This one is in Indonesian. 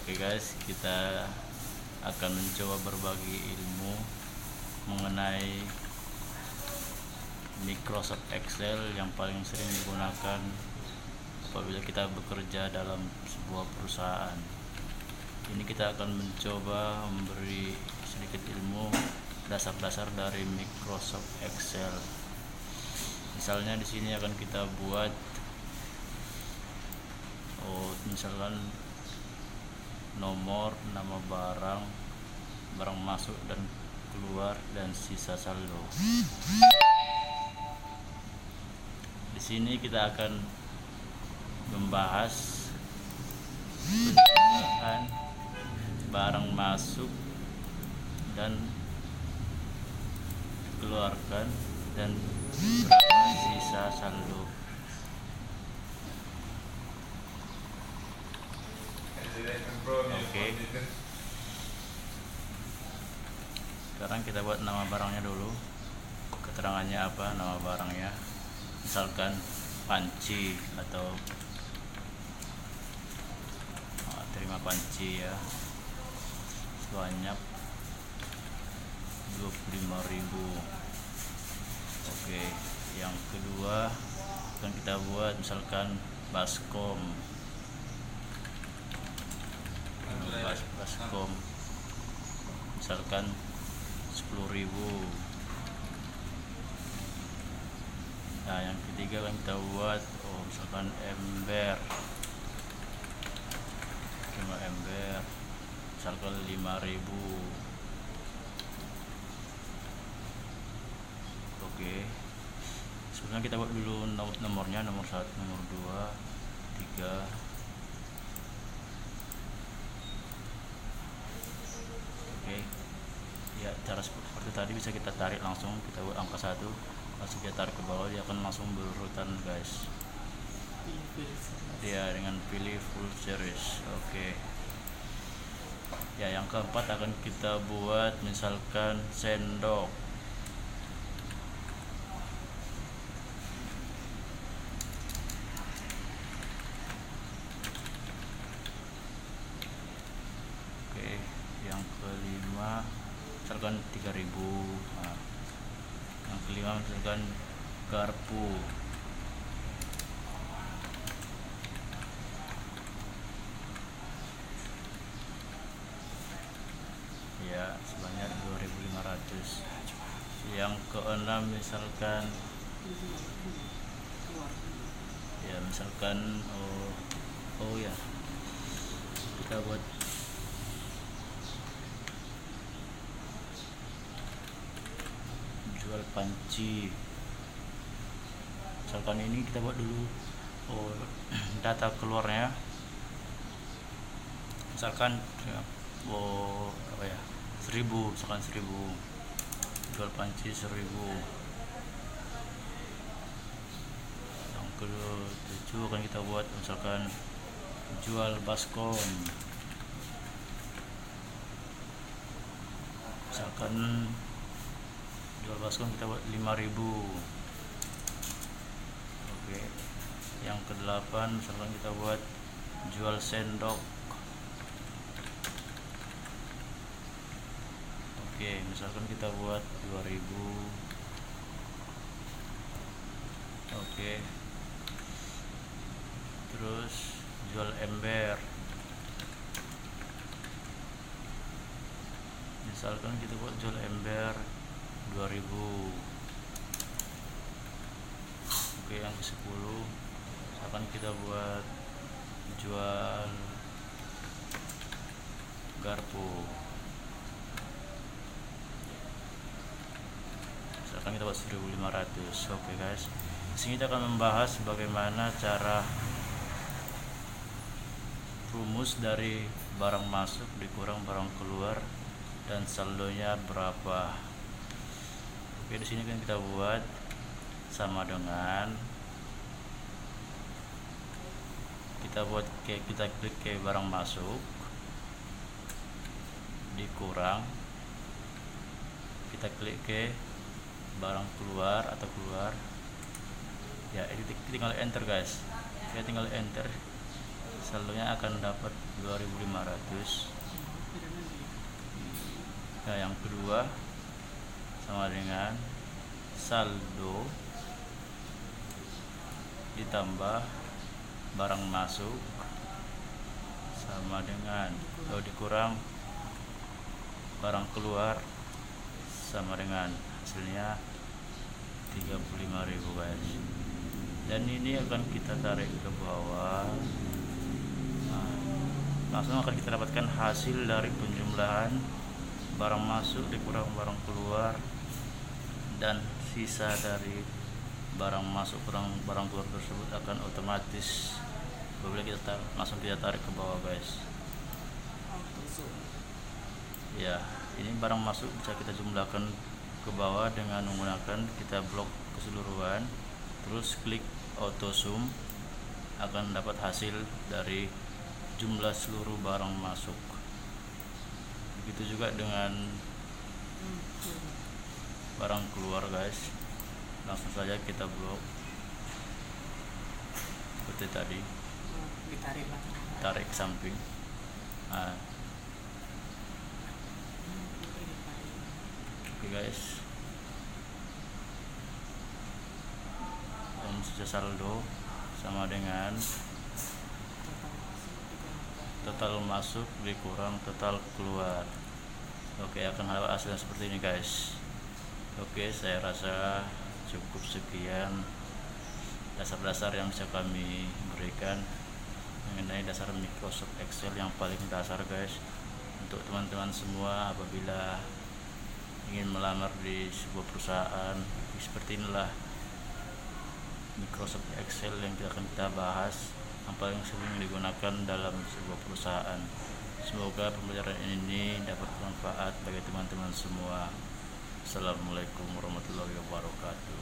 Oke guys, kita akan mencoba berbagi ilmu mengenai Microsoft Excel yang paling sering digunakan apabila kita bekerja dalam sebuah perusahaan. Ini kita akan mencoba memberi sedikit ilmu dasar-dasar dari Microsoft Excel. Misalnya di sini akan kita buat misalkan nomor, nama barang, barang masuk dan keluar, dan sisa saldo. Di sini kita akan membahas penjualan barang masuk dan keluarkan dan berapa sisa saldo. Oke. Sekarang kita buat nama barangnya dulu. Keterangannya apa nama barangnya? Misalkan panci atau terima panci ya. Sebanyak 25.000. Oke, yang kedua akan kita buat misalkan baskom. Baskom misalkan 10.000. Nah, yang ketiga akan kita buat misalkan ember, misalkan 5.000. Oke, sebenarnya kita buat dulu nomornya, nomor 1, nomor 2, 3. Oke ya, cara seperti tadi bisa kita tarik langsung. Kita buat angka 1, langsung kita tarik ke bawah, dia akan langsung berurutan guys ya, dengan pilih full series. Oke ya, yang keempat akan kita buat misalkan sendok. Yang kelima misalkan 3.000. Nah, yang kelima misalkan garpu. Ya, sebanyak 2.500. Yang keenam misalkan ya, misalkan ya, kita buat jual panci. Misalkan ini kita buat dulu data keluarnya. Misalkan apa ya, 1.000, misalkan 1.000, jual panci 1.000. Yang ke-7 akan kita buat misalkan jual baskom. Misalkan jual baskom kita buat 5.000. Oke, yang ke-8 misalkan kita buat jual sendok. Oke, misalkan kita buat 2.000. Oke, terus jual ember. Misalkan kita buat jual ember 2.000. Oke, yang ke-10 misalkan kita buat jual garpu. Misalkan kita buat 1.500. Oke guys, di sini kita akan membahas bagaimana cara rumus dari barang masuk dikurang barang keluar dan saldonya berapa. Oke, di sini kan kita buat sama dengan kita klik ke barang masuk, dikurang, kita klik ke barang keluar atau keluar ya, ini tinggal enter guys. Saya tinggal enter saldonya akan dapat 2.500. Nah, yang kedua sama dengan saldo ditambah barang masuk sama dengan dikurang barang keluar sama dengan hasilnya 35.000 guys. Dan ini akan kita tarik ke bawah. Nah, langsung akan kita dapatkan hasil dari penjumlahan barang masuk dikurang barang keluar, dan sisa dari barang masuk kurang barang keluar tersebut akan otomatis apabila kita langsung kita tarik ke bawah guys. Ya, ini barang masuk bisa kita jumlahkan ke bawah dengan menggunakan kita blok keseluruhan, terus klik auto zoom, akan dapat hasil dari jumlah seluruh barang masuk. Begitu juga dengan barang keluar guys, langsung saja kita blok seperti tadi, tarik ke samping. Nah, oke guys, dan sisa saldo sama dengan total masuk dikurang total keluar. Oke, akan ada hasilnya seperti ini guys. Oke, saya rasa cukup sekian dasar-dasar yang bisa kami berikan mengenai dasar Microsoft Excel yang paling dasar guys. Untuk teman-teman semua apabila ingin melamar di sebuah perusahaan, seperti inilah Microsoft Excel yang akan kita bahas, yang paling sering digunakan dalam sebuah perusahaan. Semoga pembelajaran ini dapat bermanfaat bagi teman-teman semua. Assalamualaikum warahmatullahi wabarakatuh.